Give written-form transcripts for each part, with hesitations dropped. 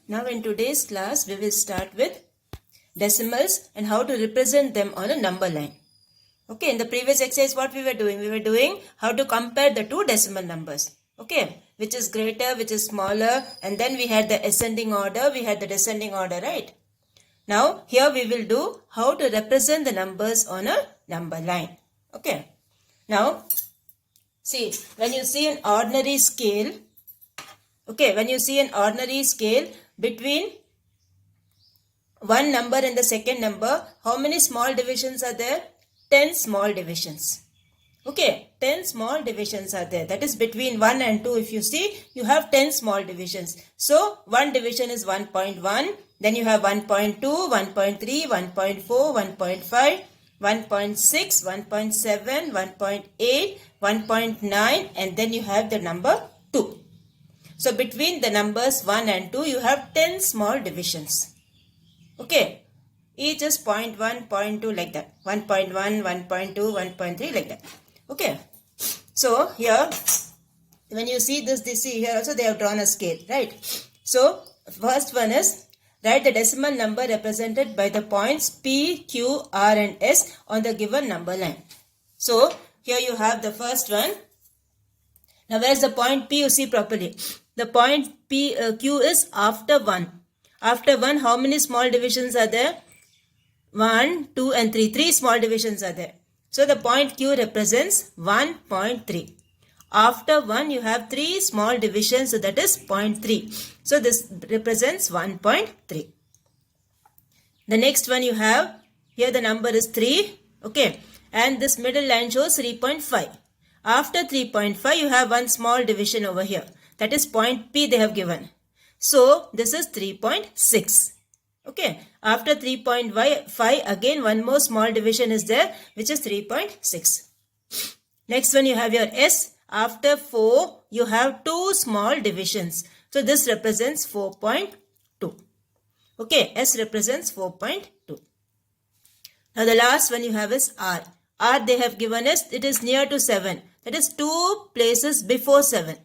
Now in today's class we will start with decimals and how to represent them on a number line. Okay, in the previous exercise what we were doing? We were doing how to compare the two decimal numbers. Okay, which is greater, which is smaller, and then we had the ascending order, we had the descending order, right? Now here we will do how to represent the numbers on a number line. Okay, now see, when you see an ordinary scale, when you see an ordinary scale between one number and the second number, how many small divisions are there? 10 small divisions. Okay, 10 small divisions are there. That is between 1 and 2. If you see, you have 10 small divisions. So, one division is 1.1. Then you have 1.2, 1.3, 1.4, 1.5, 1.6, 1.7, 1.8, 1.9, and then you have the number 2. So, between the numbers 1 and 2, you have 10 small divisions. Okay. Each is 0.1, 0.2 like that. 1.1, 1.2, 1.3 like that. Okay. So, here, when you see this here also they have drawn a scale, right? So, first one is, write the decimal number represented by the points P, Q, R and S on the given number line. So, here you have the first one. Now, where is the point P? You see properly. The point Q is after 1. After 1, how many small divisions are there? 1, 2 and 3. 3 small divisions are there. So, the point Q represents 1.3. After 1, you have 3 small divisions. So, that is 0.3. So, this represents 1.3. The next one you have, here the number is 3. Okay. And this middle line shows 3.5. After 3.5, you have one small division over here. That is point P they have given. So, this is 3.6. Okay. After 3.5, again one more small division is there, which is 3.6. Next one you have your S. After 4, you have 2 small divisions. So, this represents 4.2. Okay. S represents 4.2. Now, the last one you have is R. R they have given us, it is near to 7. That is 2 places before 7.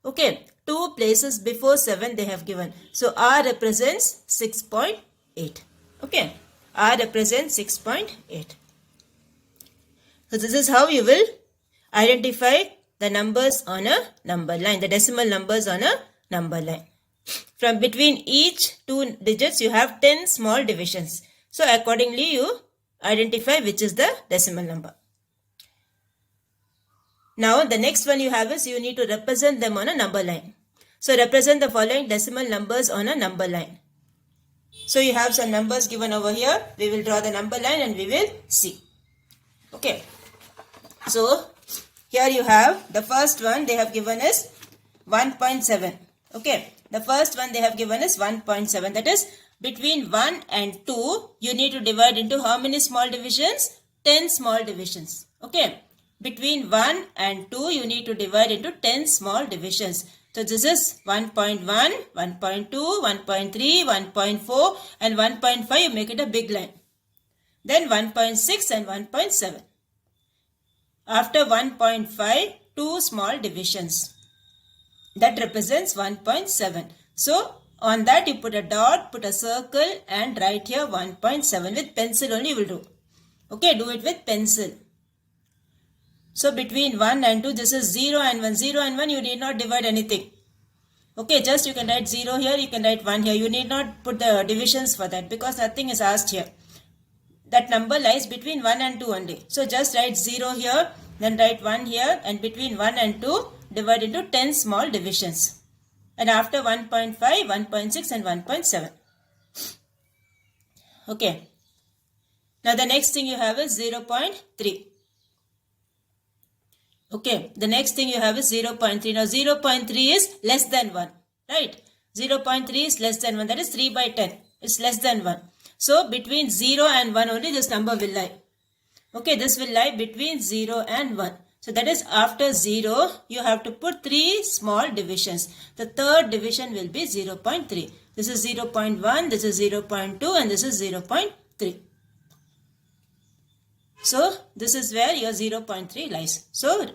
Okay. 2 places before 7 they have given. So, R represents 6.8. Okay. R represents 6.8. So, this is how you will identify the numbers on a number line. The decimal numbers on a number line. From between each 2 digits you have 10 small divisions. So, accordingly you identify which is the decimal number. Now, the next one you have is you need to represent them on a number line. So, represent the following decimal numbers on a number line. So, you have some numbers given over here. We will draw the number line and we will see. Okay. So, here you have the first one they have given is 1.7. Okay. The first one they have given is 1.7. That is between 1 and 2, you need to divide into how many small divisions? 10 small divisions. Okay. Between 1 and 2, you need to divide into 10 small divisions. So, this is 1.1, 1.2, 1.3, 1.4 and 1.5. You make it a big line. Then 1.6 and 1.7. After 1.5, 2 small divisions. That represents 1.7. So, on that you put a dot, put a circle and write here 1.7. With pencil only you will do. Okay, do it with pencil. So, between 1 and 2, this is 0 and 1. 0 and 1, you need not divide anything. Okay, just you can write 0 here, you can write 1 here. You need not put the divisions for that because nothing is asked here. That number lies between 1 and 2 only. So, just write 0 here, then write 1 here and between 1 and 2, divide into 10 small divisions. And after 1.5, 1.6 and 1.7. Okay. Now, the next thing you have is 0.3. Okay, the next thing you have is 0.3. Now, 0.3 is less than 1, right? 0.3 is less than 1. That is 3 by 10. It's less than 1. So, between 0 and 1 only this number will lie. Okay, this will lie between 0 and 1. So, that is after 0, you have to put 3 small divisions. The third division will be 0.3. This is 0.1, this is 0.2 and this is 0.3. So, this is where your 0.3 lies. So,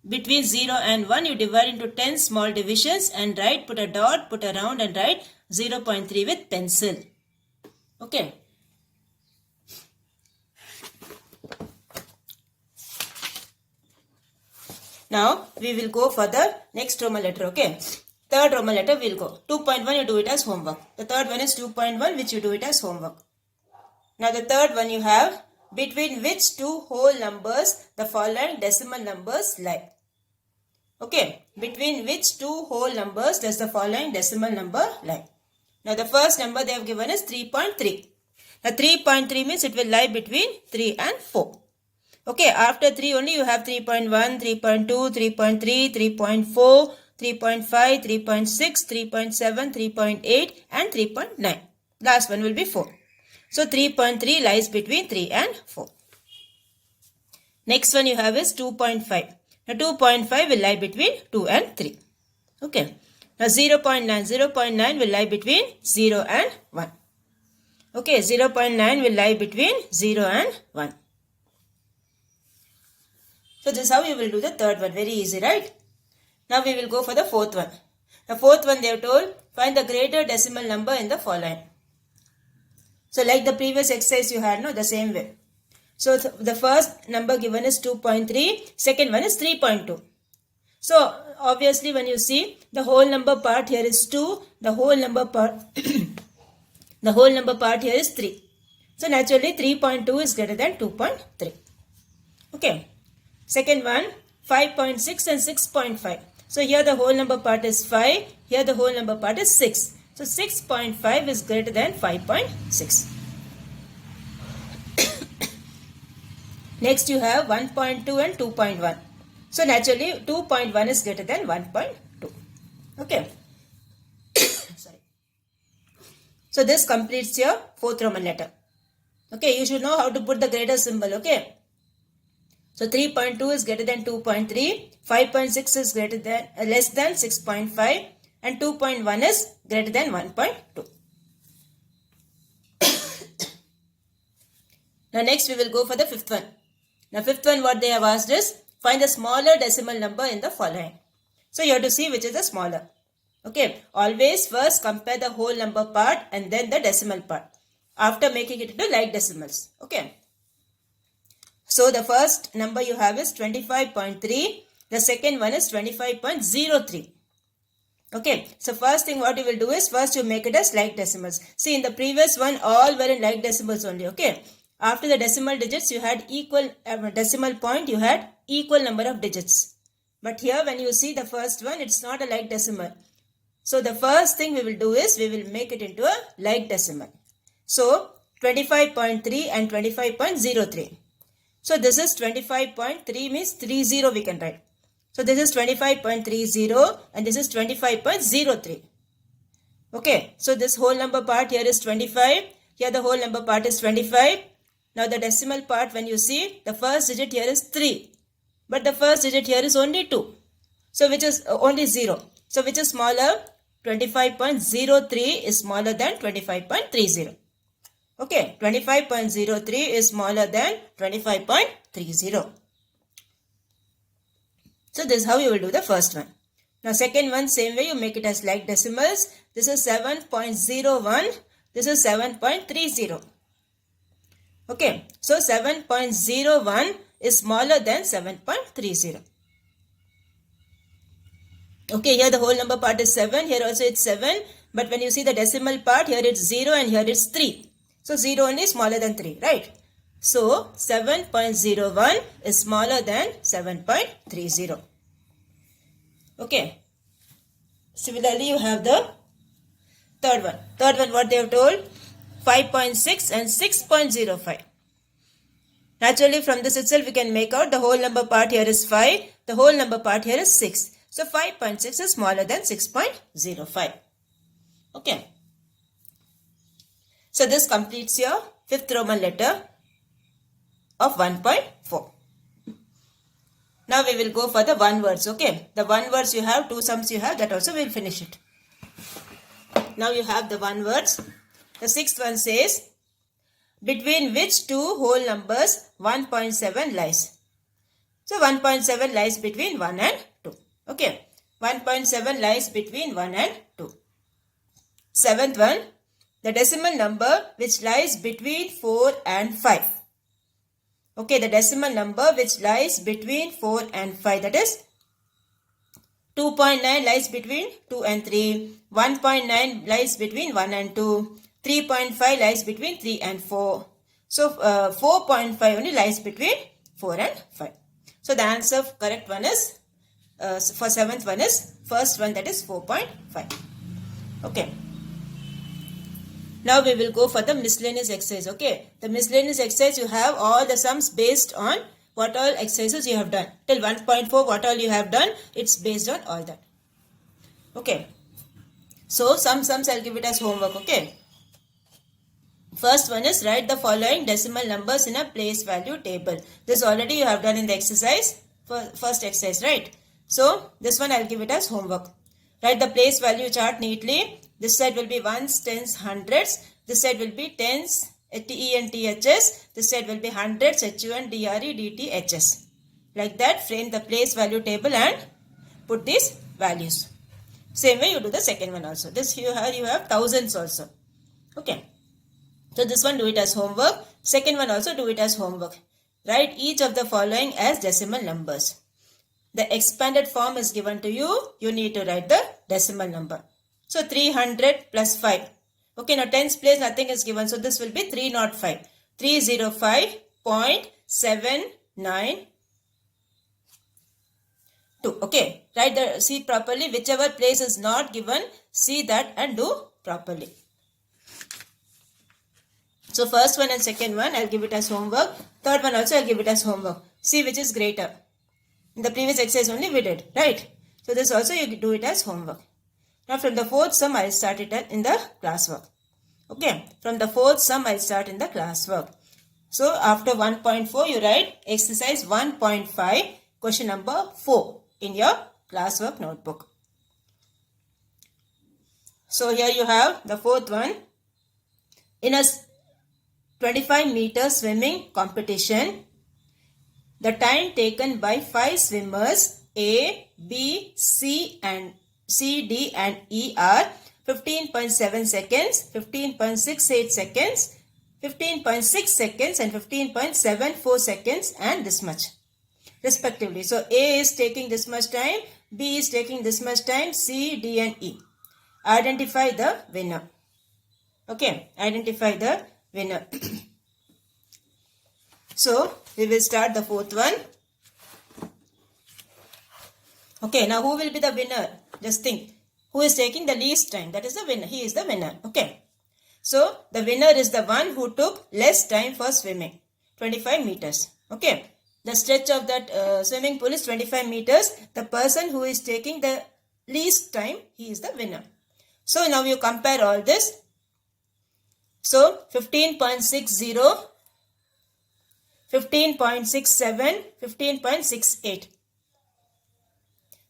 between 0 and 1, you divide into 10 small divisions and write, put a dot, put a round and write 0.3 with pencil. Okay. Now, we will go for the next Roman letter, okay. Third Roman letter we will go. 2.1 you do it as homework. The third one is 2.1 which you do it as homework. Now, the third one you have, between which two whole numbers the following decimal numbers lie. Okay, between which two whole numbers does the following decimal number lie? Now, the first number they have given is 3.3. Now, 3.3 means it will lie between 3 and 4. Okay, after 3 only you have 3.1, 3.2, 3.3, 3.4, 3.5, 3.6, 3.7, 3.8 and 3.9. Last one will be 4. So, 3.3 lies between 3 and 4. Next one you have is 2.5. Now, 2.5 will lie between 2 and 3. Okay. Now, 0.9. 0.9 will lie between 0 and 1. Okay, 0.9 will lie between 0 and 1. So, this is how you will do the third one. Very easy, right? Now, we will go for the fourth one. The fourth one they have told, find the greater decimal number in the following. So, like the previous exercise you had, no, the same way. So, the first number given is 2.3, second one is 3.2. So, obviously when you see the whole number part here is 2, the whole number part the whole number part here is 3. So, naturally 3.2 is greater than 2.3. Okay. Second one, 5.6 and 6.5. So, here the whole number part is 5, here the whole number part is 6. So, 6.5 is greater than 5.6. Next, you have 1.2 and 2.1. So, naturally 2.1 is greater than 1.2. Okay. Sorry. So, this completes your fourth Roman letter. Okay, you should know how to put the greater symbol. Okay. So, 3.2 is greater than 2.3, 5.6 is greater than less than 6.5 and 2.1 is greater than 1.2. Now, next we will go for the fifth one. Now, fifth one what they have asked is, find the smaller decimal number in the following. So, you have to see which is the smaller. Okay, always first compare the whole number part and then the decimal part after making it into like decimals. Okay. So, the first number you have is 25.3. The second one is 25.03. Okay. So, first thing what you will do is first you make it as like decimals. See, in the previous one all were in like decimals only. Okay. After the decimal digits you had equal decimal point, you had equal number of digits. But here when you see the first one, it's not a like decimal. So, the first thing we will do is we will make it into a like decimal. So, 25.3 and 25.03. So, this is 25.3 means 30 we can write. So, this is 25.30 and this is 25.03. Okay. So, this whole number part here is 25. Here the whole number part is 25. Now, the decimal part when you see the first digit here is 3. But the first digit here is only 2. So, which is only 0. So, which is smaller? 25.03 is smaller than 25.30. Okay, 25.03 is smaller than 25.30. So, this is how you will do the first one. Now, second one, same way you make it as like decimals. This is 7.01. This is 7.30. Okay, so 7.01 is smaller than 7.30. Okay, here the whole number part is 7. Here also it's 7. But when you see the decimal part, here it's 0 and here it's 3. So, 0 only is smaller than 3, right? So, 7.01 is smaller than 7.30. Okay. Similarly, you have the third one. Third one, what they have told? 5.6 and 6.05. Naturally, from this itself, we can make out the whole number part here is 5. The whole number part here is 6. So, 5.6 is smaller than 6.05. Okay. So, this completes your fifth Roman letter of 1.4. Now, we will go for the one words. Okay. The one words you have, two sums you have, that also we will finish it. Now, you have the one words. The sixth one says, between which two whole numbers 1.7 lies. So 1.7 lies between 1 and 2. Okay. 1.7 lies between 1 and 2. Seventh one, the decimal number which lies between 4 and 5. Okay, the decimal number which lies between 4 and 5, that is 2.9 lies between 2 and 3, 1.9 lies between 1 and 2, 3.5 lies between 3 and 4. So 4.5 only lies between 4 and 5. So the answer correct one is, for seventh one is first one, that is 4.5. Okay. Now we will go for the miscellaneous exercise. Okay. The miscellaneous exercise, you have all the sums based on what all exercises you have done. Till 1.4 what all you have done, it's based on all that. Okay. So some sums I'll give it as homework. Okay. First one is write the following decimal numbers in a place value table. This already you have done in the exercise, first exercise, right? So this one I'll give it as homework. Write the place value chart neatly. This side will be ones, tens, hundreds. This side will be tens, TE and THS. This side will be hundreds, HUN, DRE, DT, HS. Like that, frame the place value table and put these values. Same way you do the second one also. This you have thousands also. Okay. So this one do it as homework. Second one also do it as homework. Write each of the following as decimal numbers. The expanded form is given to you. You need to write the decimal number. So 300 plus 5. Okay, now tens place nothing is given. So this will be 305. 305.792. Okay, write see properly. Whichever place is not given, see that and do properly. So first one and second one I'll give it as homework. Third one also I'll give it as homework. See which is greater. In the previous exercise only we did, right? So this also you do it as homework. Now from the fourth sum I'll start it in the classwork. Okay, from the fourth sum I'll start in the classwork. So after 1.4 you write exercise 1.5 question number 4 in your classwork notebook. So here you have the fourth one. In a 25 meter swimming competition, the time taken by 5 swimmers A, B, C, D and E are 15.7 seconds, 15.68 seconds, 15.6 seconds and 15.74 seconds and this much respectively. So A is taking this much time, B is taking this much time, C, D and E. Identify the winner. Okay, identify the winner. So we will start the fourth one. Okay, now who will be the winner? Just think. Who is taking the least time? That is the winner. He is the winner. Okay. So the winner is the one who took less time for swimming. 25 meters. Okay. The stretch of that swimming pool is 25 meters. The person who is taking the least time, he is the winner. So now you compare all this. So 15.60, 15.67, 15.68.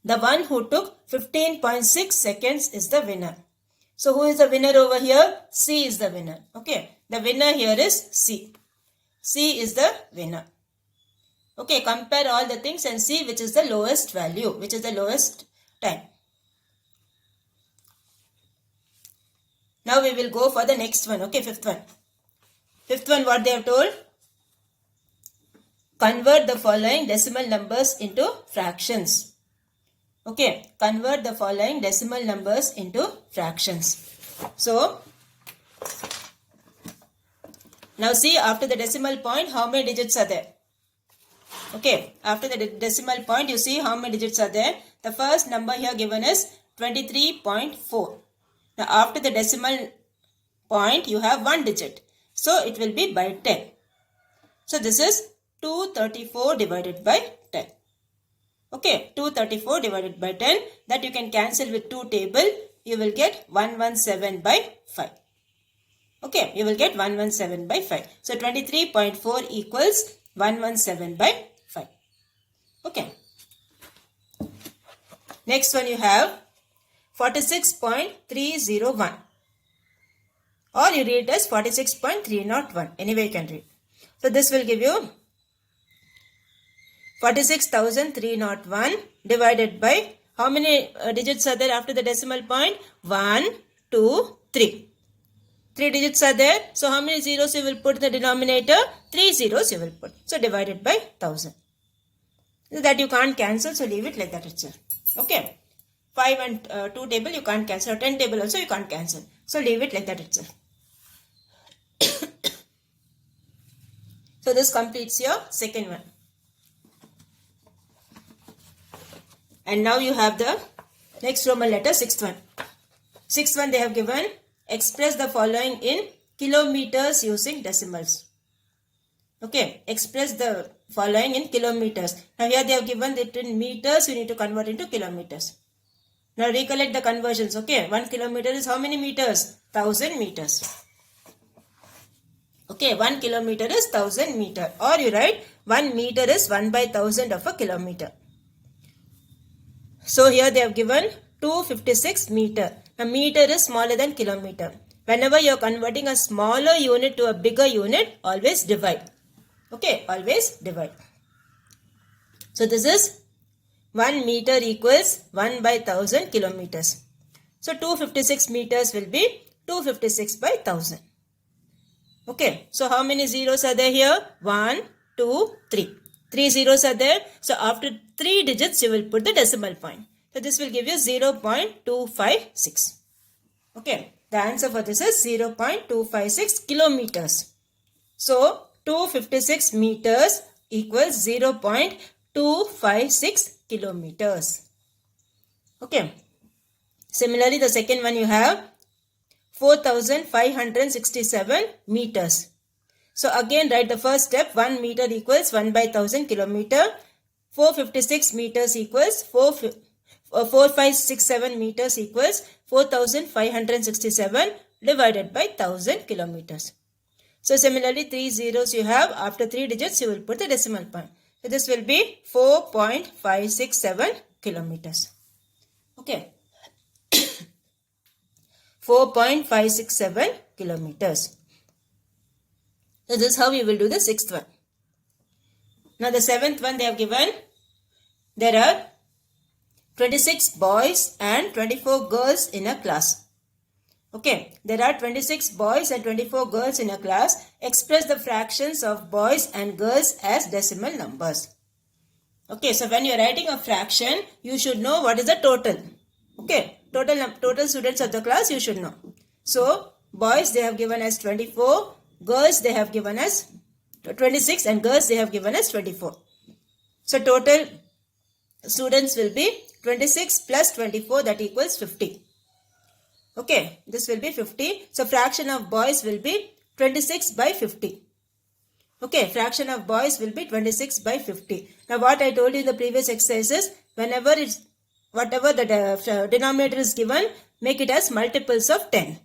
The one who took 15.6 seconds is the winner. So who is the winner over here? C is the winner. Okay. The winner here is C. C is the winner. Okay. Compare all the things and see which is the lowest value, which is the lowest time. Now we will go for the next one. Okay. Fifth one. Fifth one, what they have told? Convert the following decimal numbers into fractions. Okay, convert the following decimal numbers into fractions. So, now see after the decimal point how many digits are there. Okay, after the decimal point you see how many digits are there. The first number here given is 23.4. Now after the decimal point you have one digit. So it will be by 10. So this is 234 divided by 10. Okay, 234 divided by 10, that you can cancel with 2 table. You will get 117 by 5. Okay, you will get 117 by 5. So 23.4 equals 117 by 5. Okay. Next one you have 46.301. Or you read it as 46.301. Anyway you can read. So this will give you 46,301 divided by how many digits are there after the decimal point? 1, 2, 3. 3 digits are there. So how many zeros you will put in the denominator? 3 zeros you will put. So divided by 1000. That you can't cancel, so leave it like that itself. Okay. 5 and 2 table you can't cancel. 10 table also you can't cancel. So leave it like that itself. So this completes your second one. And now you have the next Roman letter, sixth one. Sixth one they have given, express the following in kilometers using decimals. Okay, express the following in kilometers. Now here they have given it in meters, you need to convert into kilometers. Now recollect the conversions, okay. 1 kilometer is how many meters? 1000 meters. Okay, 1 kilometer is 1000 meter. Or you write 1 meter is 1 by 1000 of a kilometer. So here they have given 256 meter. A meter is smaller than kilometer. Whenever you are converting a smaller unit to a bigger unit, always divide. Okay, always divide. So this is 1 meter equals 1 by 1000 kilometers. So 256 meters will be 256 by 1000. Okay, so how many zeros are there here? 1, 2, 3. 3 zeros are there. So after 3 digits, you will put the decimal point. So this will give you 0.256. Okay, the answer for this is 0.256 kilometers. So 256 meters equals 0.256 kilometers. Okay. Similarly, the second one you have 4,567 meters. So again write the first step. 1 meter equals 1 by 1000 kilometer. 456 meters equals 4567 meters equals 4,567 divided by 1000 kilometers. So similarly 3 zeros you have. After 3 digits you will put the decimal point. So this will be 4.567 kilometers. Okay. 4.567 kilometers. So this is how we will do the sixth one. Now the seventh one they have given. There are 26 boys and 24 girls in a class. Okay, there are 26 boys and 24 girls in a class. Express the fractions of boys and girls as decimal numbers. Okay, so when you are writing a fraction, you should know what is the total. Okay, total students of the class you should know. So, boys they have given as 24, girls they have given as 26 and girls they have given as 24. So, total students will be 26 plus 24, that equals 50. Okay, this will be 50. So, fraction of boys will be 26 by 50. Okay, fraction of boys will be 26 by 50. Now, what I told you in the previous exercises, whenever it's whatever the denominator is given, make it as multiples of 10.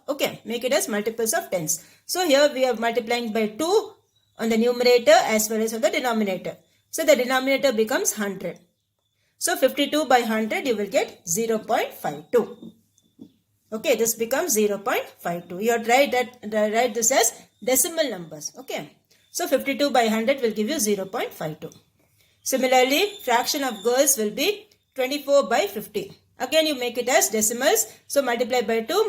Okay, make it as multiples of 10s. So, here we are multiplying by 2 on the numerator as well as on the denominator. So, the denominator becomes 100. So, 52 by 100 you will get 0.52. Okay, this becomes 0.52. You have to write this as decimal numbers. Okay. So, 52 by 100 will give you 0.52. Similarly, fraction of girls will be 24 by 50. Again, you make it as decimals. So, multiply by 2,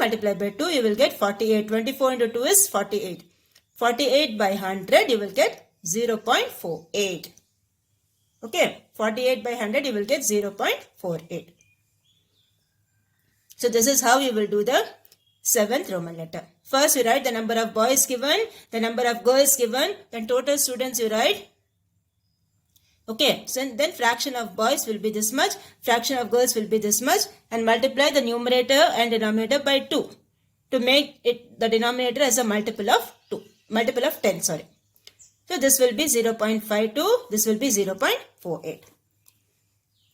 you will get 48. 24 into 2 is 48. 48 by 100, you will get 0.48. Okay, 48 by 100, you will get 0.48. So, this is how you will do the seventh Roman letter. First, you write the number of boys given, the number of girls given, then total students you write. Okay, so then fraction of boys will be this much, fraction of girls will be this much, and multiply the numerator and denominator by 2 to make it the denominator as a multiple of 10, sorry. So, this will be 0.52, this will be 0.48.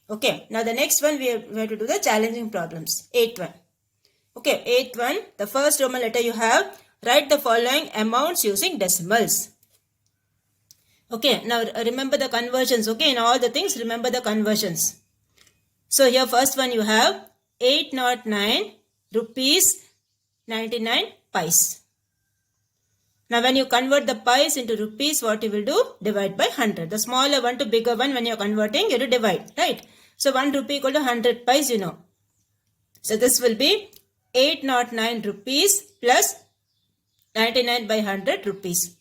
Okay, now the next one we have to do the challenging problems. 8th one. Okay, 8th one, the first Roman letter you have, write the following amounts using decimals. Okay, now remember the conversions. Okay, in all the things, remember the conversions. So, here first one you have 809 rupees 99 pice. Now when you convert the pies into rupees, what you will do? Divide by 100. The smaller one to bigger one, when you are converting, you have to divide, right? So 1 rupee equal to 100 pies, you know. So this will be 809 rupees plus 99 by 100 rupees.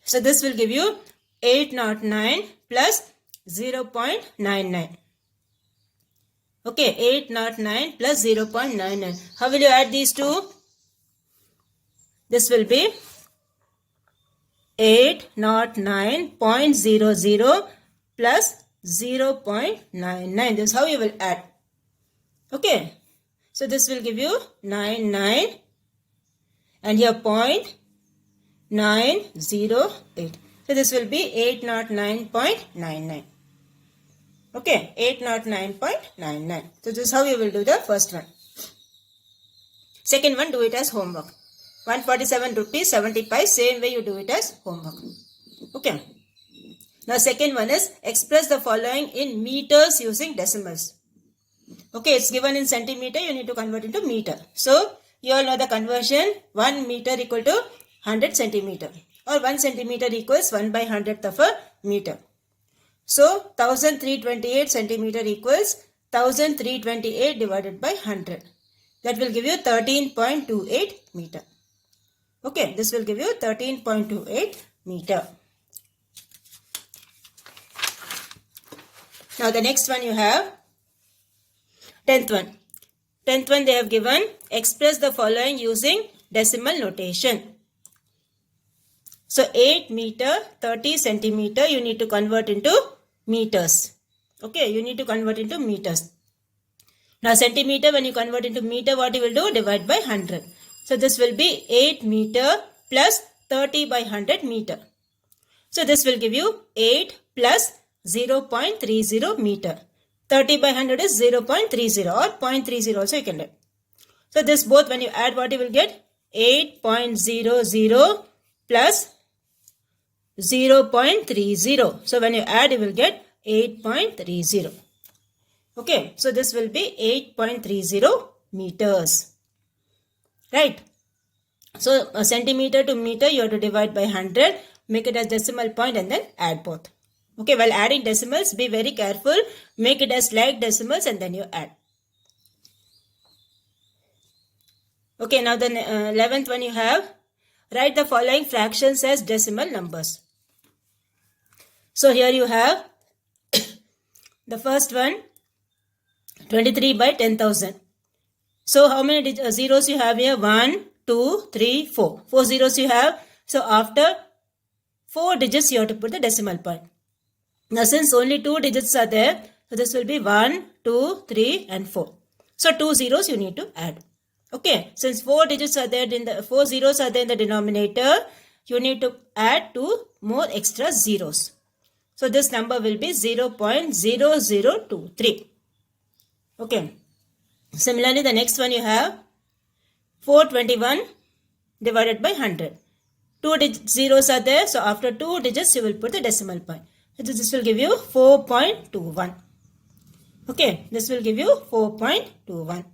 So this will give you 809 plus 0.99. Okay, 809 plus 0.99. How will you add these two? This will be 809.00 plus 0.99. This is how you will add. Okay. So this will give you 99 and here 0.908. So this will be 809.99. Okay, 809.99. So this is how you will do the first one. Second one, do it as homework. 147 rupees 70 pies, same way you do it as homework. Okay. Now second one is express the following in meters using decimals. Okay, it's given in centimeter, you need to convert into meter. So you all know the conversion. 1 meter equal to 100 centimeter or 1 centimeter equals 1 by 100th of a meter. So 1328 centimeter equals 1328 divided by 100. That will give you 13.28 meter. Okay, this will give you 13.28 meter. Now the next one you have 10th one. 10th one they have given express the following using decimal notation. So 8 meter 30 centimeter you need to convert into meters. Okay, you need to convert into meters. Now centimeter, when you convert into meter, what you will do? Divide by 100. So this will be 8 meter plus 30 by 100 meter. So this will give you 8 plus 0.30 meter. 30 by 100 is 0.30 or 0.30 also you can do. So this both when you add, what you will get? 8.00 plus 0.30. So when you add, you will get 8.30. Okay, so this will be 8.30 meters. Right. So a centimeter to meter you have to divide by 100, make it as decimal point and then add both. Okay, while adding decimals, be very careful. Make it as like decimals and then you add. Okay, now the 11th one you have. Write the following fractions as decimal numbers. So here you have the first one, 23 by 10,000. So how many zeros you have here? 1, 2, 3, 4. 4 zeros you have. So after 4 digits you have to put the decimal point. Now since only 2 digits are there, so this will be 1, 2, 3 and 4. So 2 zeros you need to add. Okay, since 4 digits are there in the 4 zeros are there in the denominator, you need to add 2 more extra zeros. So this number will be 0.0023. Okay. Similarly, the next one you have 421 divided by 100. 2 zeros are there. So after 2 digits, you will put the decimal point. So this will give you 4.21. Okay. This will give you 4.21.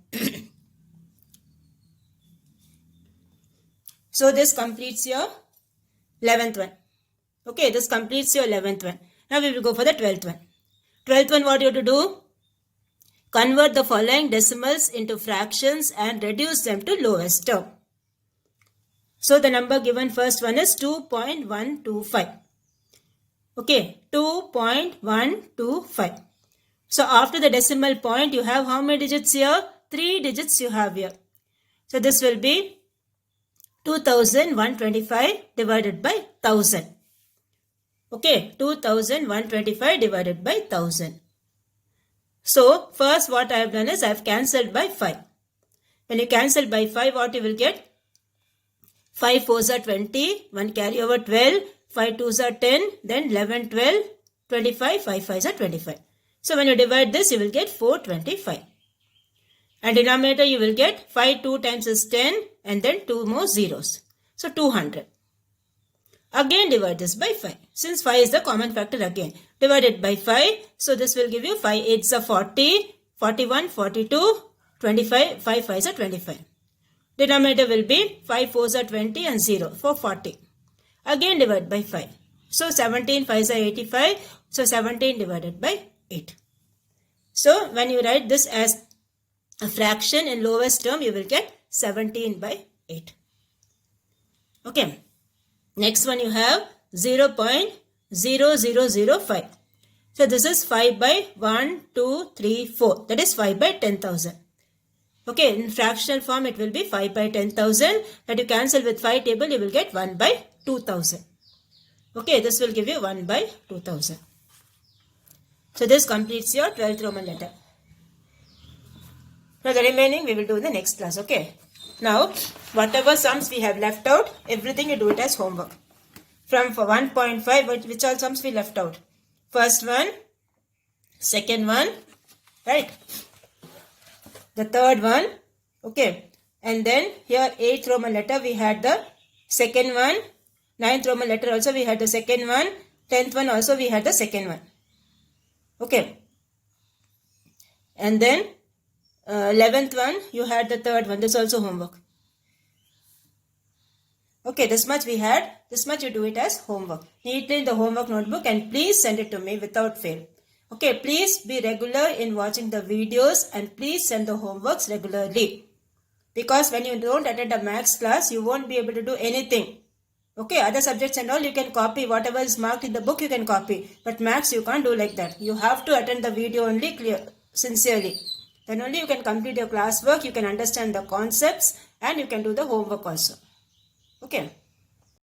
So this completes your 11th one. Okay. This completes your 11th one. Now we will go for the 12th one. 12th one, what you have to do? Convert the following decimals into fractions and reduce them to lowest term. So the number given first one is 2.125. Okay, 2.125. So after the decimal point, you have how many digits here? 3 digits you have here. So this will be 2125 divided by 1000. Okay, 2125 divided by 1000. So, first what I have done is I have cancelled by 5. When you cancel by 5, what you will get? 5 4s are 20, 1 carry over 12, 5 2s are 10, then 11, 12, 25, 5 5s are 25. So, when you divide this, you will get 425. And denominator, you will get 5 2 times is 10 and then 2 more zeros. So, 200. Again divide this by 5. Since 5 is the common factor again. Divide it by 5. So this will give you 5 8s are 40, 41, 42, 25, 5 5s are 25. Denominator will be 5 4s are 20 and 0 for 40. Again divide by 5. So 17 5s are 85. So 17 divided by 8. So when you write this as a fraction in lowest term, you will get 17 by 8. Okay. Next one you have 0.0005. So this is 5 by 1, 2, 3, 4. That is 5 by 10,000. Okay, in fractional form it will be 5 by 10,000. That you cancel with 5 table, you will get 1 by 2,000. Okay, this will give you 1 by 2,000. So this completes your 12th Roman letter. Now the remaining we will do in the next class. Okay. Now whatever sums we have left out, everything you do it as homework. From for 1.5, which all sums we left out? First one, second one, right? The third one, okay. And then here 8th Roman letter we had the second one. 9th Roman letter also we had the second one. 10th one also we had the second one. Okay. And then 11th one you had the third one. This is also homework. Okay, this much we had. This much you do it as homework. Neatly in the homework notebook and please send it to me without fail. Okay, please be regular in watching the videos and please send the homeworks regularly. Because when you don't attend a maths class, you won't be able to do anything. Okay, other subjects and all you can copy. Whatever is marked in the book you can copy. But maths you can't do like that. You have to attend the video only sincerely. Then only you can complete your classwork, you can understand the concepts and you can do the homework also. Okay.